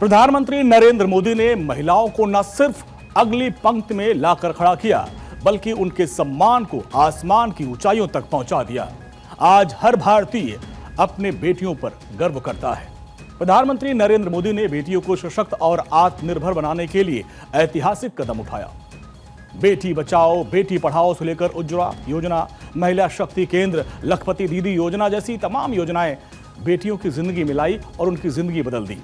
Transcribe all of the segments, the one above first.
प्रधानमंत्री नरेंद्र मोदी ने महिलाओं को न सिर्फ अगली पंक्ति में लाकर खड़ा किया, बल्कि उनके सम्मान को आसमान की ऊंचाइयों तक पहुंचा दिया। आज हर भारतीय अपने बेटियों पर गर्व करता है। प्रधानमंत्री नरेंद्र मोदी ने बेटियों को सशक्त और आत्मनिर्भर बनाने के लिए ऐतिहासिक कदम उठाया। बेटी बचाओ बेटी पढ़ाओ से लेकर उज्ज्वला योजना, महिला शक्ति केंद्र, लखपति दीदी योजना जैसी तमाम योजनाएं बेटियों की जिंदगी में लाई और उनकी जिंदगी बदल दी।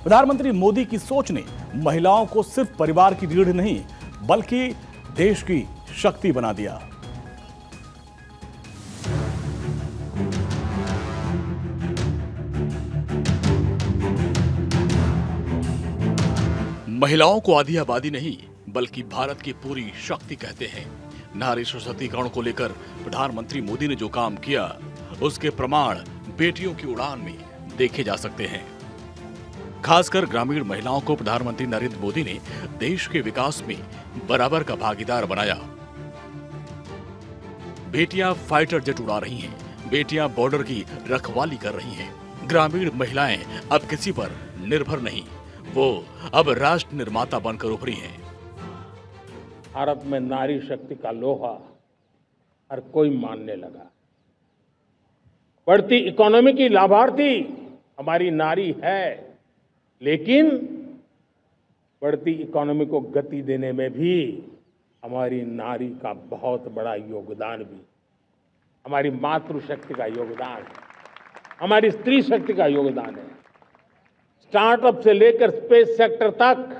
प्रधानमंत्री मोदी की सोच ने महिलाओं को सिर्फ परिवार की रीढ़ नहीं, बल्कि देश की शक्ति बना दिया। महिलाओं को आधी आबादी नहीं, बल्कि भारत की पूरी शक्ति कहते हैं। नारी सशक्तिकरण को लेकर प्रधानमंत्री मोदी ने जो काम किया, उसके प्रमाण बेटियों की उड़ान में देखे जा सकते हैं। खासकर ग्रामीण महिलाओं को प्रधानमंत्री नरेंद्र मोदी ने देश के विकास में बराबर का भागीदार बनाया। बेटियां फाइटर जेट उड़ा रही हैं, बेटियां बॉर्डर की रखवाली कर रही हैं। ग्रामीण महिलाएं अब किसी पर निर्भर नहीं, वो अब राष्ट्र निर्माता बनकर उभरी हैं। भारत में नारी शक्ति का लोहा हर कोई मानने लगा। बढ़ती इकोनॉमी की लाभार्थी हमारी नारी है, लेकिन बढ़ती इकोनॉमी को गति देने में भी हमारी नारी का बहुत बड़ा योगदान भी, हमारी मातृशक्ति का योगदान है, हमारी स्त्री शक्ति का योगदान है। स्टार्टअप से लेकर स्पेस सेक्टर तक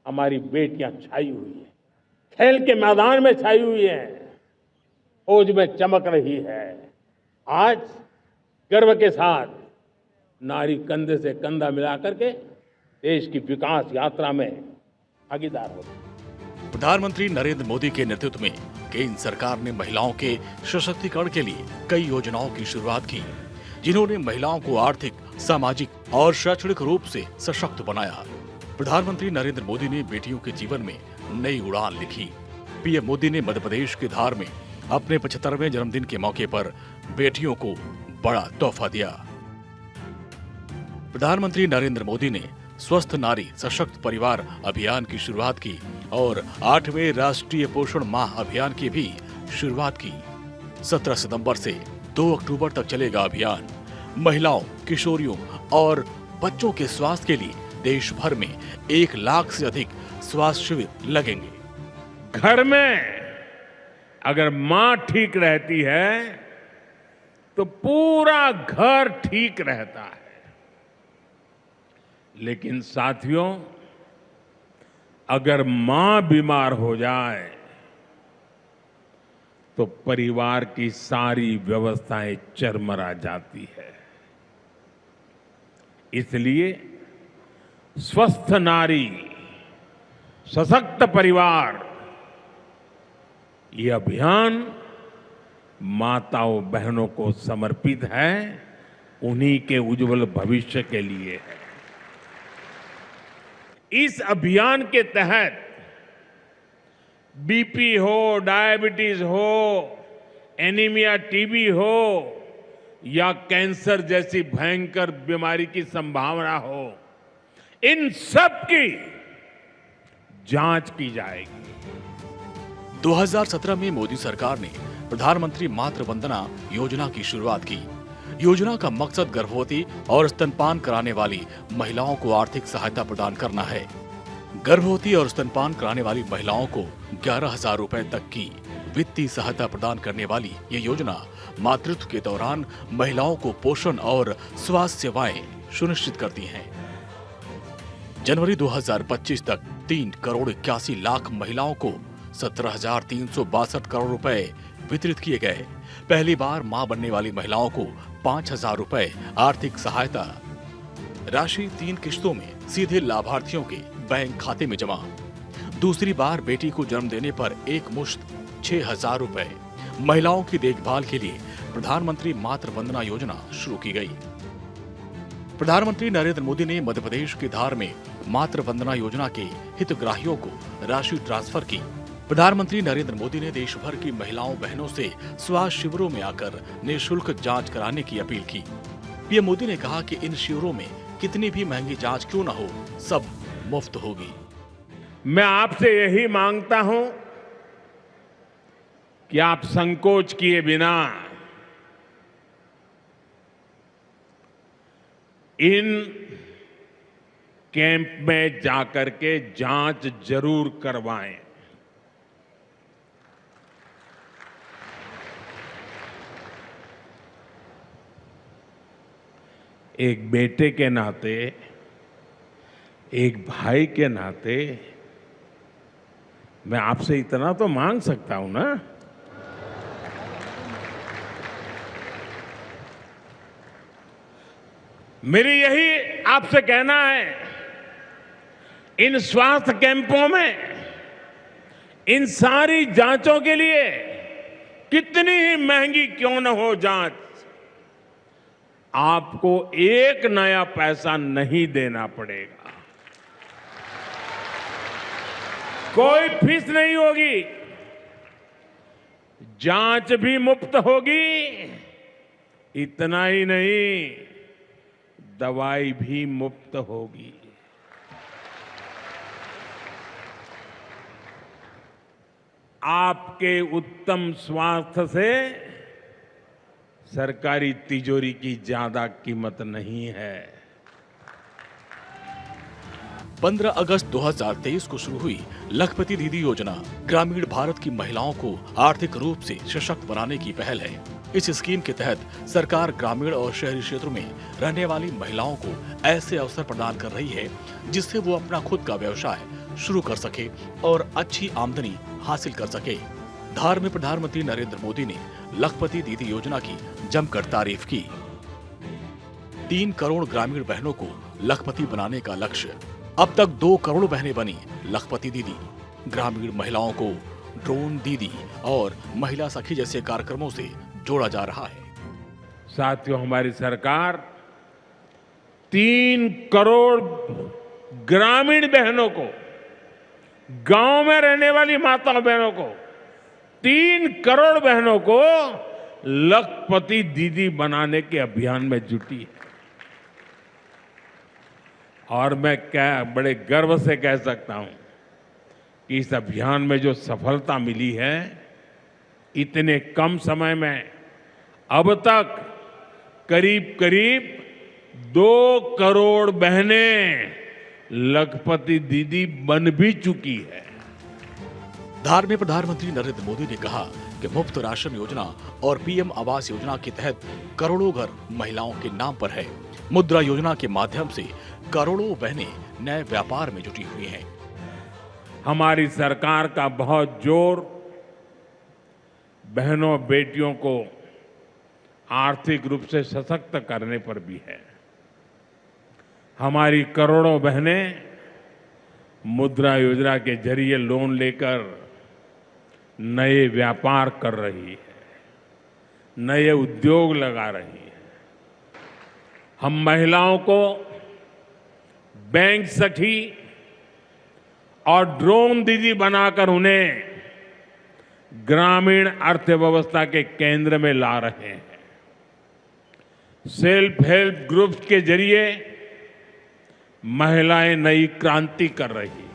हमारी बेटियां छाई हुई हैं, खेल के मैदान में छाई हुई हैं, फौज में चमक रही है। आज गर्व के साथ नारी कंधे से कंधा मिलाकर के देश की विकास यात्रा में भागीदार होती। प्रधानमंत्री नरेंद्र मोदी के नेतृत्व में केंद्र सरकार ने महिलाओं के सशक्तिकरण के लिए कई योजनाओं की शुरुआत की, जिन्होंने महिलाओं को आर्थिक, सामाजिक और शैक्षणिक रूप से सशक्त बनाया। प्रधानमंत्री नरेंद्र मोदी ने बेटियों के जीवन में नई उड़ान लिखी। पीएम मोदी ने मध्य प्रदेश की धार में अपने 75वें जन्मदिन के मौके पर बेटियों को बड़ा तोहफा दिया। प्रधानमंत्री नरेंद्र मोदी ने स्वस्थ नारी सशक्त परिवार अभियान की शुरुआत की और 8वें राष्ट्रीय पोषण माह अभियान की भी शुरुआत की। 17 सितंबर से 2 अक्टूबर तक चलेगा अभियान। महिलाओं, किशोरियों और बच्चों के स्वास्थ्य के लिए देश भर में 1 लाख से अधिक स्वास्थ्य शिविर लगेंगे। घर में अगर मां ठीक रहती है तो पूरा घर ठीक रहता है। लेकिन साथियों, अगर मां बीमार हो जाए तो परिवार की सारी व्यवस्थाएं चरमरा जाती है। इसलिए स्वस्थ नारी, सशक्त परिवार, ये अभियान माताओं बहनों को समर्पित है, उन्हीं के उज्जवल भविष्य के लिए है। इस अभियान के तहत बीपी हो, डायबिटीज हो, एनीमिया, टीबी हो या कैंसर जैसी भयंकर बीमारी की संभावना हो, इन सब की जांच की जाएगी। 2017 में मोदी सरकार ने प्रधानमंत्री मातृ वंदना योजना की शुरुआत की। योजना का मकसद गर्भवती और स्तनपान कराने वाली महिलाओं को आर्थिक सहायता प्रदान करना है। गर्भवती और स्तनपान कराने वाली महिलाओं को 11,000 रुपए तक की वित्तीय सहायता प्रदान करने वाली ये योजना मातृत्व के दौरान महिलाओं को पोषण और स्वास्थ्य सेवाएं सुनिश्चित करती हैं। जनवरी 2025 तक 3 करोड़ 81 लाख महिलाओं को 17,362 करोड़ रुपए वितरित किए गए। पहली बार मां बनने वाली महिलाओं को 5,000 रुपए आर्थिक सहायता। राशि 3 किश्तों में सीधे लाभार्थियों के बैंक खाते में जमा। दूसरी बार बेटी को जन्म देने पर एक मुश्त 6,000 रुपए। महिलाओं की देखभाल के लिए प्रधानमंत्री मातृ वंदना योजना शुरू की गई। प्रधानमंत्री नरेंद्र मोदी ने मध्य प्रदेश की धार में मातृ वंदना योजना के हितग्राहियों को राशि ट्रांसफर की। प्रधानमंत्री नरेंद्र मोदी ने देश भर की महिलाओं बहनों से स्वास्थ्य शिविरों में आकर निःशुल्क जांच कराने की अपील की। पीएम मोदी ने कहा कि इन शिविरों में कितनी भी महंगी जांच क्यों न हो, सब मुफ्त होगी। मैं आपसे यही मांगता हूं कि आप संकोच किए बिना इन कैंप में जाकर के जांच जरूर करवाएं। एक बेटे के नाते, एक भाई के नाते मैं आपसे इतना तो मांग सकता हूं ना। मेरी यही आपसे कहना है, इन स्वास्थ्य कैंपों में इन सारी जांचों के लिए कितनी ही महंगी क्यों न हो जांच, आपको एक नया पैसा नहीं देना पड़ेगा, कोई फीस नहीं होगी, जांच भी मुफ्त होगी। इतना ही नहीं, दवाई भी मुफ्त होगी। आपके उत्तम स्वास्थ्य से सरकारी तिजोरी की ज्यादा कीमत नहीं है। 15 अगस्त 2023 को शुरू हुई लखपति दीदी योजना ग्रामीण भारत की महिलाओं को आर्थिक रूप से सशक्त बनाने की पहल है। इस स्कीम के तहत सरकार ग्रामीण और शहरी क्षेत्रों में रहने वाली महिलाओं को ऐसे अवसर प्रदान कर रही है जिससे वो अपना खुद का व्यवसाय शुरू कर सके और अच्छी आमदनी हासिल कर सके। धार में प्रधानमंत्री नरेंद्र मोदी ने लखपति दीदी योजना की जमकर तारीफ की। 3 करोड़ ग्रामीण बहनों को लखपति बनाने का लक्ष्य। अब तक 2 करोड़ बहनें बनी लखपति दीदी। ग्रामीण महिलाओं को ड्रोन दीदी और महिला सखी जैसे कार्यक्रमों से जोड़ा जा रहा है। साथियों, हमारी सरकार 3 करोड़ ग्रामीण बहनों को, गांव में रहने वाली माताओं बहनों को, 3 करोड़ बहनों को लखपति दीदी बनाने के अभियान में जुटी है। और मैं बड़े गर्व से कह सकता हूं कि इस अभियान में जो सफलता मिली है, इतने कम समय में अब तक करीब करीब 2 करोड़ बहनें लखपति दीदी बन भी चुकी है। धार में प्रधानमंत्री नरेंद्र मोदी ने कहा कि मुफ्त राशन योजना और पीएम आवास योजना के तहत करोड़ों घर महिलाओं के नाम पर है। मुद्रा योजना के माध्यम से करोड़ों बहनें नए व्यापार में जुटी हुई हैं। हमारी सरकार का बहुत जोर बहनों बेटियों को आर्थिक रूप से सशक्त करने पर भी है। हमारी करोड़ों बहनें मुद्रा योजना के जरिए लोन लेकर नए व्यापार कर रही है, नए उद्योग लगा रही है। हम महिलाओं को बैंक सखी और ड्रोन दीदी बनाकर उन्हें ग्रामीण अर्थव्यवस्था के केंद्र में ला रहे हैं। सेल्फ हेल्प ग्रुप्स के जरिए महिलाएं नई क्रांति कर रही हैं।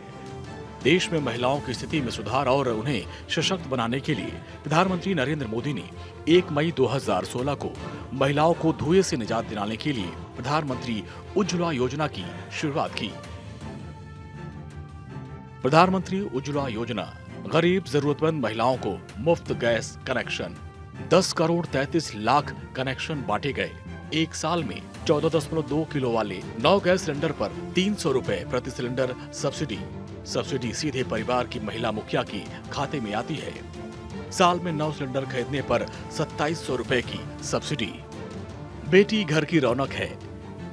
देश में महिलाओं की स्थिति में सुधार और उन्हें सशक्त बनाने के लिए प्रधानमंत्री नरेंद्र मोदी ने 1 मई 2016 को महिलाओं को धुएं से निजात दिलाने के लिए प्रधानमंत्री उज्ज्वला योजना की शुरुआत की। प्रधानमंत्री उज्ज्वला योजना गरीब जरूरतमंद महिलाओं को मुफ्त gas connection, 10 crore 33 lakh connection बांटे गए। एक साल में 14.2 किलो वाले 9 गैस सिलेंडर पर 300 रुपए प्रति सिलेंडर सब्सिडी। सब्सिडी सीधे परिवार की महिला मुखिया के खाते में आती है। साल में 9 सिलेंडर खरीदने पर 2700 रुपए की सब्सिडी। बेटी घर की रौनक है,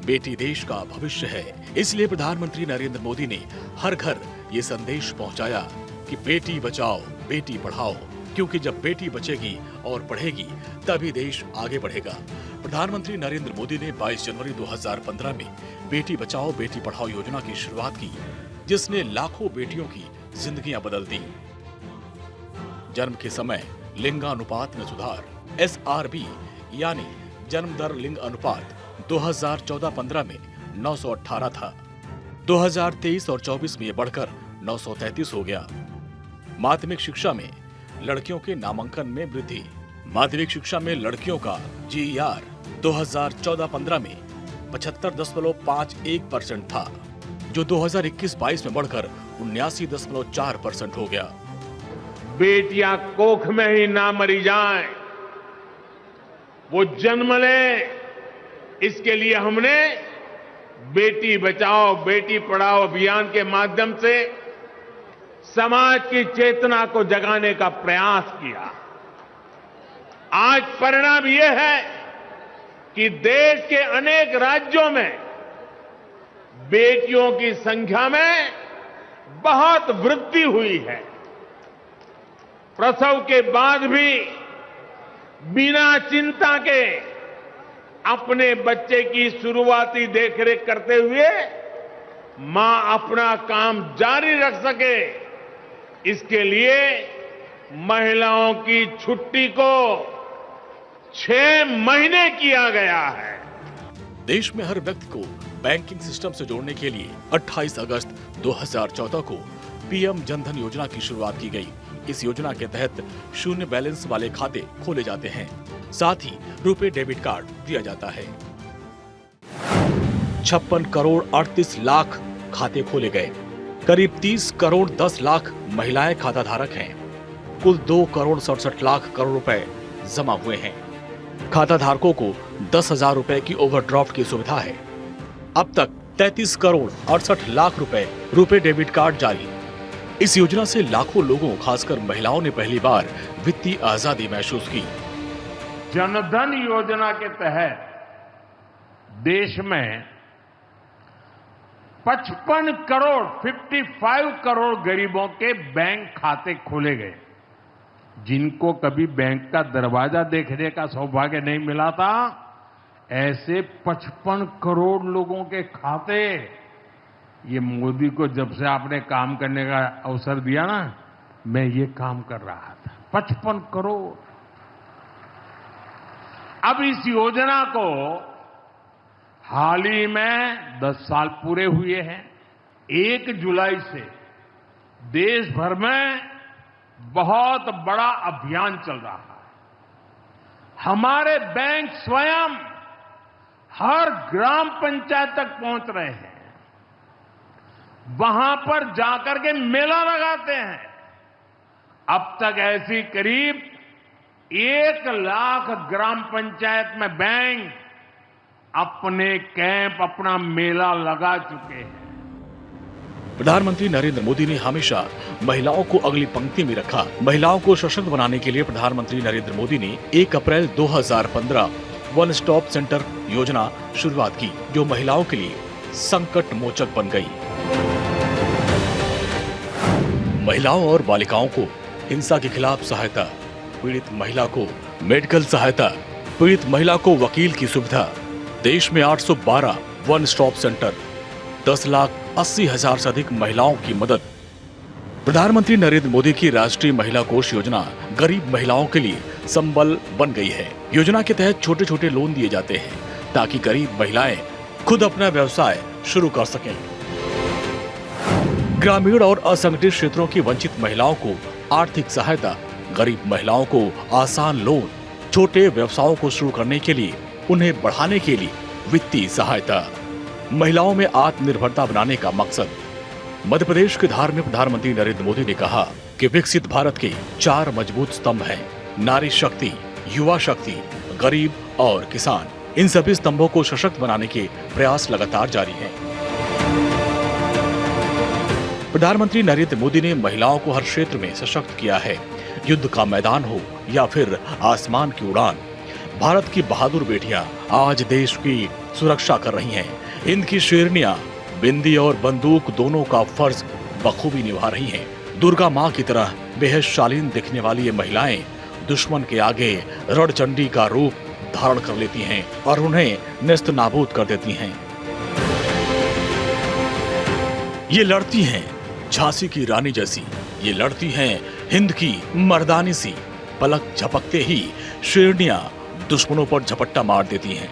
बेटी देश का भविष्य है। इसलिए प्रधानमंत्री नरेंद्र मोदी ने हर घर ये संदेश पहुंचाया कि बेटी बचाओ बेटी पढ़ाओ, क्योंकि जब बेटी बचेगी और पढ़ेगी तभी देश आगे बढ़ेगा। प्रधानमंत्री नरेंद्र मोदी ने 22 जनवरी 2015 में बेटी बचाओ बेटी पढ़ाओ योजना की शुरुआत की, जिसने लाखों बेटियों की जिंदगियां बदल दी। जन्म के समय लिंगानुपात में सुधार, SRB यानी जन्म दर लिंग अनुपात 2014-15 में 918 था। 2023 और 24 में ये बढ़कर 933 हो गया। माध्यमिक शिक्षा में लड़कियों के नामांकन में वृद्धि। माध्यमिक शिक्षा में लड़कियों का GER 2014-15 में 75.51% था, जो 2021-22 में बढ़कर 79.4% हो गया। बेटियां कोख में ही ना मरी जाएं, वो जन्म लें, इसके लिए हमने बेटी बचाओ बेटी पढ़ाओ अभियान के माध्यम से समाज की चेतना को जगाने का प्रयास किया। आज परिणाम यह है कि देश के अनेक राज्यों में बेटियों की संख्या में बहुत वृद्धि हुई है। प्रसव के बाद भी बिना चिंता के अपने बच्चे की शुरुआती देखरेख करते हुए मां अपना काम जारी रख सके, इसके लिए महिलाओं की छुट्टी को 6 महीने किया गया है। देश में हर व्यक्ति को बैंकिंग सिस्टम से जोड़ने के लिए 28 अगस्त 2014 को PM जनधन योजना की शुरुआत की गई। इस योजना के तहत शून्य बैलेंस वाले खाते खोले जाते हैं, साथ ही रुपए डेबिट कार्ड दिया जाता है। 56 करोड़ 38 लाख खाते खोले गए। करीब 30 करोड़ 10 लाख महिलाएं खाता धारक हैं। कुल 2 करोड़ 67 लाख करोड़ रुपए जमा हुए हैं। खाता धारकों को 10,000 रुपए की ओवरड्राफ्ट की सुविधा है। अब तक 33 करोड़ 68 लाख रुपए डेबिट कार्ड जारी। इस योजना से लाखों लोगों, खासकर महिलाओं ने पहली बार वित्तीय आजादी महसूस की। जनधन योजना के तहत देश में 55 करोड़ गरीबों के बैंक खाते खोले गए। जिनको कभी बैंक का दरवाजा देखने का सौभाग्य नहीं मिला था, ऐसे 55 करोड़ लोगों के खाते, ये मोदी को जब से आपने काम करने का अवसर दिया ना, मैं ये काम कर रहा था। 55 करोड़। अब इस योजना को हाल ही में 10 साल पूरे हुए हैं। 1 जुलाई से देश भर में बहुत बड़ा अभियान चल रहा है। हमारे बैंक स्वयं हर ग्राम पंचायत तक पहुंच रहे हैं, वहां पर जाकर के मेला लगाते हैं। अब तक ऐसी करीब 1 लाख ग्राम पंचायत में बैंक अपने कैंप, अपना मेला लगा चुके हैं। प्रधानमंत्री नरेंद्र मोदी ने हमेशा महिलाओं को अगली पंक्ति में रखा। महिलाओं को सशक्त बनाने के लिए प्रधानमंत्री नरेंद्र मोदी ने 1 अप्रैल 2015 वन स्टॉप सेंटर योजना शुरुआत की, जो महिलाओं के लिए संकट मोचक बन गई। महिलाओं और बालिकाओं को हिंसा के खिलाफ सहायता, पीड़ित महिला को मेडिकल सहायता, पीड़ित महिला को वकील की सुविधा। देश में 812 वन स्टॉप सेंटर, 10,80,000 से अधिक महिलाओं की मदद। प्रधानमंत्री नरेंद्र मोदी की राष्ट्रीय महिला कोष योजना गरीब महिलाओं के लिए संबल बन गई है। योजना के तहत छोटे छोटे लोन दिए जाते हैं ताकि गरीब महिलाएं खुद अपना व्यवसाय शुरू कर सकें। ग्रामीण और असंगठित क्षेत्रों की वंचित महिलाओं को आर्थिक सहायता, गरीब महिलाओं को आसान लोन, छोटे व्यवसायों को शुरू करने के लिए, उन्हें बढ़ाने के लिए वित्तीय सहायता। महिलाओं में आत्मनिर्भरता बनाने का मकसद। मध्य प्रदेश के धार में प्रधानमंत्री नरेंद्र मोदी ने कहा कि विकसित भारत के 4 मजबूत स्तंभ हैं: नारी शक्ति, युवा शक्ति, गरीब और किसान। इन सभी स्तंभों को सशक्त बनाने के प्रयास लगातार जारी हैं। प्रधानमंत्री नरेंद्र मोदी ने महिलाओं को हर क्षेत्र में सशक्त किया है। युद्ध का मैदान हो या फिर आसमान की उड़ान, भारत की बहादुर बेटियां आज देश की सुरक्षा कर रही हैं। हिंद की शेरनियां बिंदी और बंदूक दोनों का फर्ज बखूबी निभा रही हैं। दुर्गा मां की तरह बेहद शालीन दिखने वाली ये महिलाएं दुश्मन के आगे रणचंडी का रूप धारण कर लेती हैं और उन्हें नेस्त नाबूद कर देती हैं। ये लड़ती हैं झांसी की रानी जैसी, ये लड़ती हैं हिंद की मर्दानी सी। पलक झपकते ही शेरनियां दुश्मनों पर झपट्टा मार देती हैं।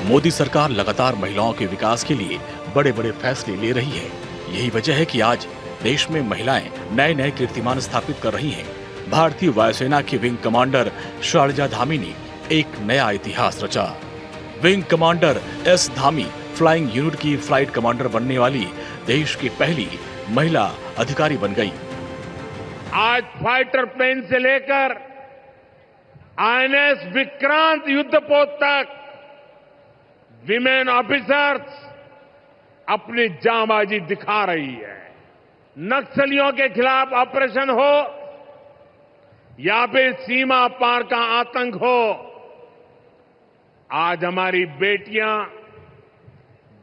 मोदी सरकार लगातार महिलाओं के विकास के लिए बड़े बड़े फैसले ले रही है। यही वजह है कि आज देश में महिलाएं नए नए कीर्तिमान स्थापित कर रही हैं। भारतीय वायुसेना की विंग कमांडर शारजा धामी ने एक नया इतिहास रचा। Wing commander S Dhami flying unit की फ्लाइट कमांडर बनने वाली देश की पहली महिला अधिकारी बन गई। आज फाइटर प्लेन से लेकर आईएनएस विक्रांत युद्धपोत तक विमेन ऑफिसर्स अपनी जांबाजी दिखा रही है। नक्सलियों के खिलाफ ऑपरेशन हो या फिर सीमा पार का आतंक हो, आज हमारी बेटियां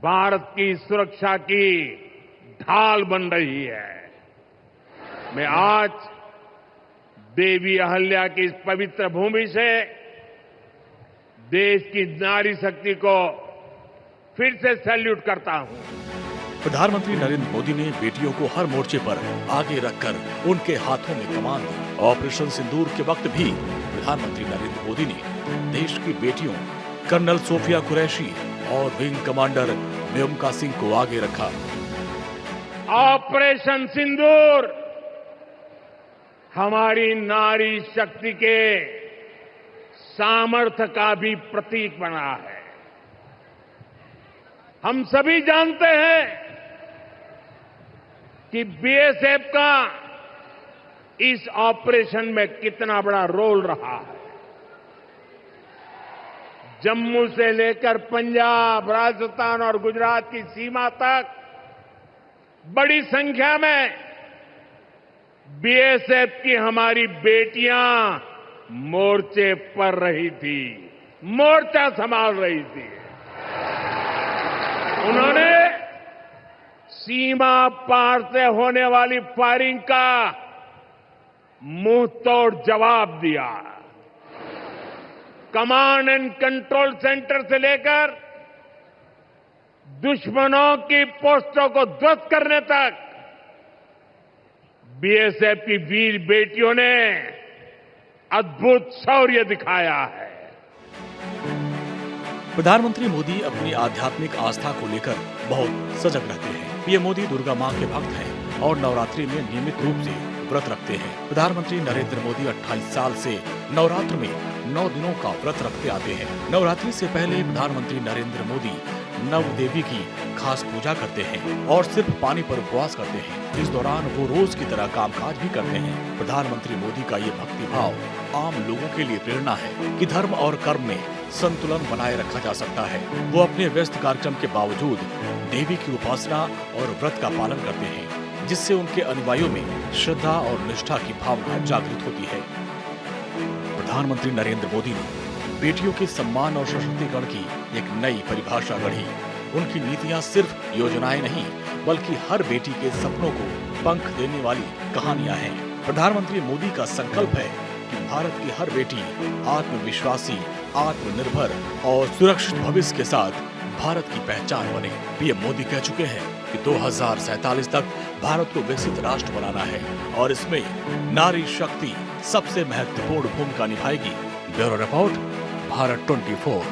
भारत की सुरक्षा की ढाल बन रही है। मैं आज देवी अहल्या की इस पवित्र भूमि से देश की नारी शक्ति को फिर से सैल्यूट करता हूं। प्रधानमंत्री नरेंद्र मोदी ने बेटियों को हर मोर्चे पर आगे रखकर उनके हाथों में कमान दी। ऑपरेशन सिंदूर के वक्त भी प्रधानमंत्री नरेंद्र मोदी ने देश की बेटियों कर्नल सोफिया कुरैशी और विंग कमांडर मेहुमका सिंह को आगे रखा। ऑपरेशन सिंदूर हमारी नारी शक्ति के सामर्थ्य का भी प्रतीक बना है। हम सभी जानते हैं कि बीएसएफ का इस ऑपरेशन में कितना बड़ा रोल रहा है। जम्मू से लेकर पंजाब, राजस्थान और गुजरात की सीमा तक बड़ी संख्या में बीएसएफ की हमारी बेटियां मोर्चे पर रही थी, मोर्चा संभाल रही थी। उन्होंने सीमा पार से होने वाली फायरिंग का मुंह तोड़ जवाब दिया। कमांड एंड कंट्रोल सेंटर से लेकर दुश्मनों की पोस्टों को ध्वस्त करने तक बीएसएफ की वीर बेटियों ने अद्भुत शौर्य दिखाया है। प्रधानमंत्री मोदी अपनी आध्यात्मिक आस्था को लेकर बहुत सजग रहते हैं। पीएम मोदी दुर्गा मां के भक्त हैं और नवरात्रि में नियमित रूप से व्रत रखते हैं। प्रधानमंत्री नरेंद्र मोदी 28 साल से नवरात्र में 9 दिनों का व्रत रखते आते हैं। नवरात्रि से पहले प्रधानमंत्री नरेंद्र मोदी नव देवी की खास पूजा करते हैं और सिर्फ पानी पर उपवास करते हैं। इस दौरान वो रोज की तरह कामकाज भी करते हैं। प्रधानमंत्री मोदी का ये भक्ति भाव आम लोगों के लिए प्रेरणा है कि धर्म और कर्म में संतुलन बनाए रखा जा सकता है। वो अपने व्यस्त कार्यक्रम के बावजूद देवी की उपासना और व्रत का पालन करते हैं, जिससे उनके अनुयायियों में श्रद्धा और निष्ठा की भावना जागृत होती है। प्रधानमंत्री नरेंद्र मोदी ने बेटियों के सम्मान और सशक्तिकरण की एक नई परिभाषा गढ़ी। उनकी नीतियां सिर्फ योजनाएं नहीं, बल्कि हर बेटी के सपनों को पंख देने वाली कहानियां हैं। प्रधानमंत्री मोदी का संकल्प है कि भारत की हर बेटी आत्मविश्वासी, आत्मनिर्भर और सुरक्षित भविष्य के साथ भारत की पहचान बने। पीएम मोदी कह चुके हैं कि 2047 तक भारत को विकसित राष्ट्र बनाना है और इसमें नारी शक्ति सबसे महत्वपूर्ण भूमिका निभाएगी। Bureau report, Bharat 24।